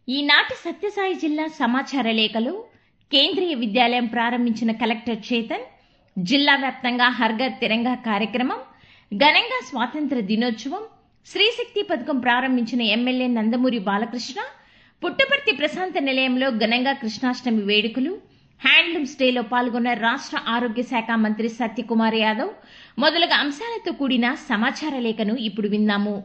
ఈనాటి సత్యసాయి జిల్లా సమాచార లేఖలో కేంద్రీయ విద్యాలయం ప్రారంభించిన కలెక్టర్ చేతన్, జిల్లా వ్యాప్తంగా హర్ఘర్ తిరంగా కార్యక్రమం, ఘనంగా స్వాతంత్ర దినోత్సవం, శ్రీశక్తి పథకం ప్రారంభించిన ఎమ్మెల్యే నందమూరి బాలకృష్ణ, పుట్టపర్తి ప్రశాంత నిలయంలో ఘనంగా కృష్ణాష్టమి వేడుకలు, హ్యాండ్లూమ్స్ డేలో పాల్గొన్న రాష్ట్ర ఆరోగ్య శాఖ మంత్రి సత్యకుమార్ యాదవ్ మొదలగు అంశాలతో కూడిన సమాచార లేఖను ఇప్పుడు విన్నాము.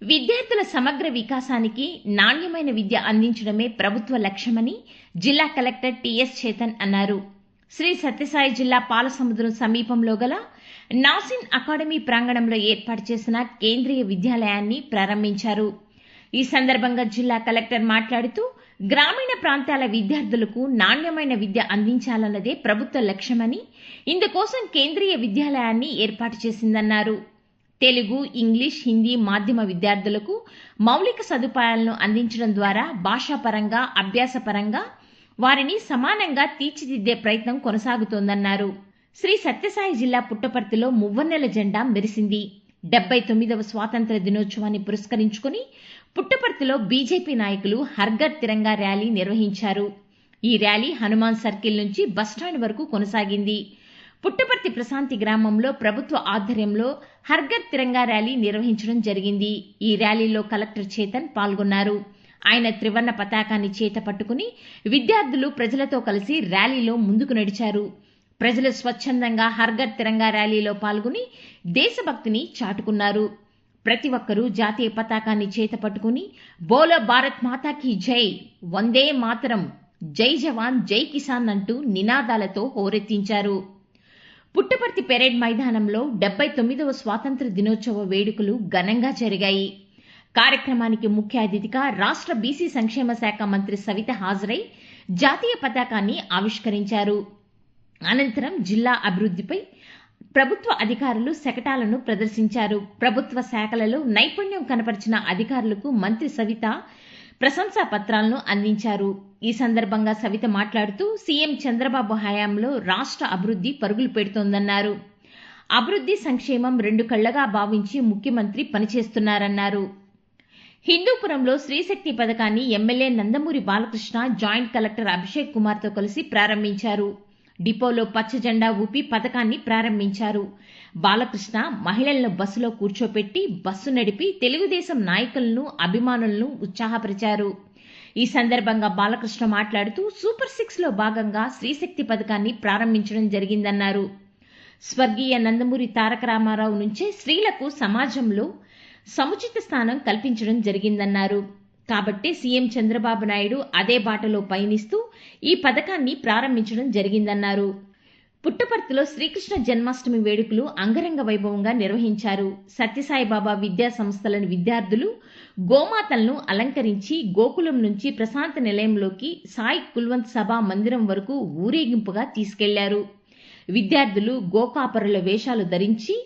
విద్యార్థుల సమగ్ర వికాసానికి నాణ్యమైన విద్య అందించడమే ప్రభుత్వ లక్ష్యమని జిల్లా కలెక్టర్ టిఎస్ చేతన్ అన్నారు. శ్రీ సత్యసాయి జిల్లా పాలసముద్రం సమీపంలో గల నాసిన్ అకాడమీ ప్రాంగణంలో ఏర్పాటు చేసిన కేంద్రీయ విద్యాలయాన్ని ప్రారంభించారు. ఈ సందర్భంగా జిల్లా కలెక్టర్ మాట్లాడుతూ, గ్రామీణ ప్రాంతాల విద్యార్థులకు నాణ్యమైన విద్య అందించాలన్నదే ప్రభుత్వ లక్ష్యమని, ఇందుకోసం కేంద్రీయ విద్యాలయాన్ని ఏర్పాటు చేసిందన్నారు. తెలుగు, ఇంగ్లీష్, హిందీ మాధ్యమ విద్యార్థులకు మౌలిక సదుపాయాలను అందించడం ద్వారా భాషాపరంగా, అభ్యాసపరంగా వారిని సమానంగా తీర్చిదిద్దే ప్రయత్నం కొనసాగుతోందన్నారు. శ్రీ సత్యసాయి జిల్లా పుట్టపర్తిలో మువ్వన్నెల జెండా మెరిసింది. 79వ స్వాతంత్ర దినోత్సవాన్ని పురస్కరించుకుని పుట్టపర్తిలో బీజేపీ నాయకులు హర్ఘర్ తిరంగా ర్యాలీ నిర్వహించారు. ఈ ర్యాలీ హనుమాన్ సర్కిల్ నుంచి బస్టాండ్ వరకు కొనసాగింది. పుట్టపర్తి ప్రశాంతి గ్రామంలో ప్రభుత్వ ఆధ్వర్యంలో హర్ఘర్ తిరంగా ర్యాలీ నిర్వహించడం జరిగింది. ఈ ర్యాలీలో కలెక్టర్ చేతన్ పాల్గొన్నారు. ఆయన త్రివర్ణ పతాకాన్ని చేత పట్టుకుని విద్యార్థులు, ప్రజలతో కలిసి ర్యాలీలో ముందుకు నడిచారు. ప్రజలు స్వచ్ఛందంగా హర్ఘర్ తిరంగా ర్యాలీలో పాల్గొని దేశభక్తిని చాటుకున్నారు. ప్రతి ఒక్కరూ జాతీయ పతాకాన్ని చేత పట్టుకుని బోలో భారత్ మాతాకి జై, వందే మాతరం, జై జవాన్, జై కిసాన్ అంటూ నినాదాలతో హోరెత్తించారు. పుట్టపర్తి పెరేడ్ మైదానంలో 79వ స్వాతంత్ర దినోత్సవ వేడుకలు ఘనంగా జరిగాయి. కార్యక్రమానికి ముఖ్య అతిథిగా రాష్ట్ర బీసీ సంక్షేమ శాఖ మంత్రి సవిత హాజరై జాతీయ పతాకాన్ని ఆవిష్కరించారు. అనంతరం జిల్లా అభివృద్ధిపై ప్రభుత్వ అధికారులు శకటాలను ప్రదర్శించారు. ప్రభుత్వ శాఖలలో నైపుణ్యం కనపరిచిన అధికారులకు మంత్రి సవిత ప్రశంసా పత్రాలను అందించారు. ఈ సందర్భంగా సవిత మాట్లాడుతూ, సీఎం చంద్రబాబు హయాంలో రాష్ట్ర అభివృద్ధి పరుగులు పెడుతోందన్నారు. అభివృద్ధి, సంక్షేమం రెండు కళ్లగా భావించి ముఖ్యమంత్రి పనిచేస్తున్నారన్నారు. హిందూపురంలో శ్రీశక్తి పథకాన్ని MLA Nandamuri Balakrishna joint collector Abhishek కుమార్తో కలిసి ప్రారంభించారు. డిపోలో పచ్చ జెండా ఊపి పథకాన్ని ప్రారంభించారు. బాలకృష్ణ మహిళలను బస్సులో కూర్చోపెట్టి బస్సు నడిపి తెలుగుదేశం నాయకులను, అభిమానులను ఉత్సాహపరిచారు. ఈ సందర్భంగా బాలకృష్ణ మాట్లాడుతూ, సూపర్ 6లో భాగంగా శ్రీశక్తి పథకాన్ని ప్రారంభించడం జరిగిందన్నారు. స్వర్గీయ నందమూరి తారక రామారావు నుంచే స్త్రీలకు సమాజంలో సముచిత స్థానం కల్పించడం జరిగిందన్నారు. కాబట్టి సీఎం చంద్రబాబు నాయుడు అదే బాటలో పయనిస్తూ ఈ పథకాన్ని ప్రారంభించడం జరిగిందన్నారు. పుట్టపర్తిలో శ్రీకృష్ణ జన్మాష్టమి వేడుకలు అంగరంగ వైభవంగా నిర్వహించారు. సత్యసాయిబాబా విద్యా సంస్థలను విద్యార్థులు గోమాతలను అలంకరించి గోకులం నుంచి ప్రశాంత నిలయంలోకి సాయి కుల్వంత్ సభా మందిరం వరకు ఊరేగింపుగా తీసుకెళ్లారు. విద్యార్థులు గోకాపరుల వేషాలు ధరించి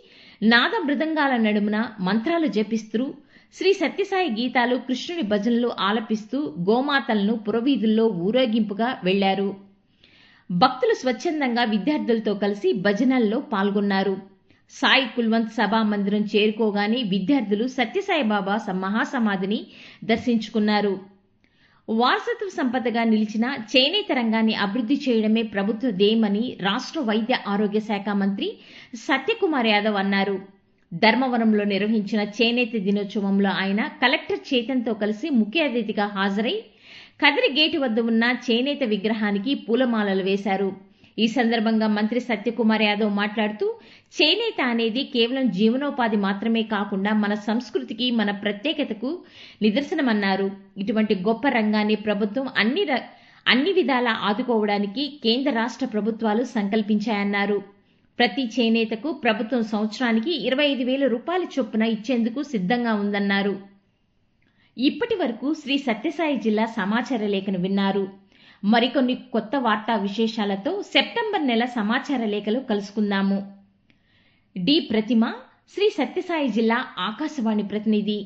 నాద మృదంగాల నడుమున మంత్రాలు జపిస్తూ శ్రీ సత్యసాయి గీతాలు, కృష్ణుని భజనలు ఆలపిస్తూ గోమాతలను పురవీధుల్లో ఊరేగింపుగా వెళ్లారు. భక్తులు స్వచ్ఛందంగా విద్యార్థులతో కలిసి భజనల్లో పాల్గొన్నారు. సాయి కుల్వంత్ సభా మందిరం చేరుకోగానే విద్యార్థులు సత్యసాయిబాబా మహాసమాధిని దర్శించుకున్నారు. వారసత్వ సంపదగా నిలిచిన చేనేత రంగాన్ని అభివృద్ధి చేయడమే ప్రభుత్వ ధ్యేయమని రాష్ట్ర వైద్య ఆరోగ్య శాఖ మంత్రి సత్యకుమార్ యాదవ్ అన్నారు. ధర్మవరంలో నిర్వహించిన చేనేత దినోత్సవంలో ఆయన కలెక్టర్ చేతన్తో కలిసి ముఖ్య అతిథిగా హాజరై కదిరి గేటు వద్ద ఉన్న చేనేత విగ్రహానికి పూలమాలలు వేశారు. ఈ సందర్భంగా మంత్రి సత్యకుమార్ యాదవ్ మాట్లాడుతూ, చేనేత అనేది కేవలం జీవనోపాధి మాత్రమే కాకుండా మన సంస్కృతికి, మన ప్రత్యేకతకు నిదర్శనమన్నారు. ఇటువంటి గొప్ప రంగాన్ని ప్రభుత్వం అన్ని విధాలా ఆదుకోవడానికి కేంద్ర రాష్ట్ర ప్రభుత్వాలు సంకల్పించాయన్నారు. ప్రతి చేనేతకు ప్రభుత్వం సంవత్సరానికి 25,000 రూపాయల చొప్పున ఇచ్చేందుకు సిద్ధంగా ఉందన్నారు. ఇప్పటి వరకు శ్రీ సత్యసాయి జిల్లా సమాచార లేఖను విన్నారు. మరికొన్ని కొత్త వార్తా విశేషాలతో సెప్టెంబర్ నెల సమాచార లేఖలో కలుసుకుందాము. డి ప్రతిమ, శ్రీ సత్యసాయి జిల్లా ఆకాశవాణి ప్రతినిధి.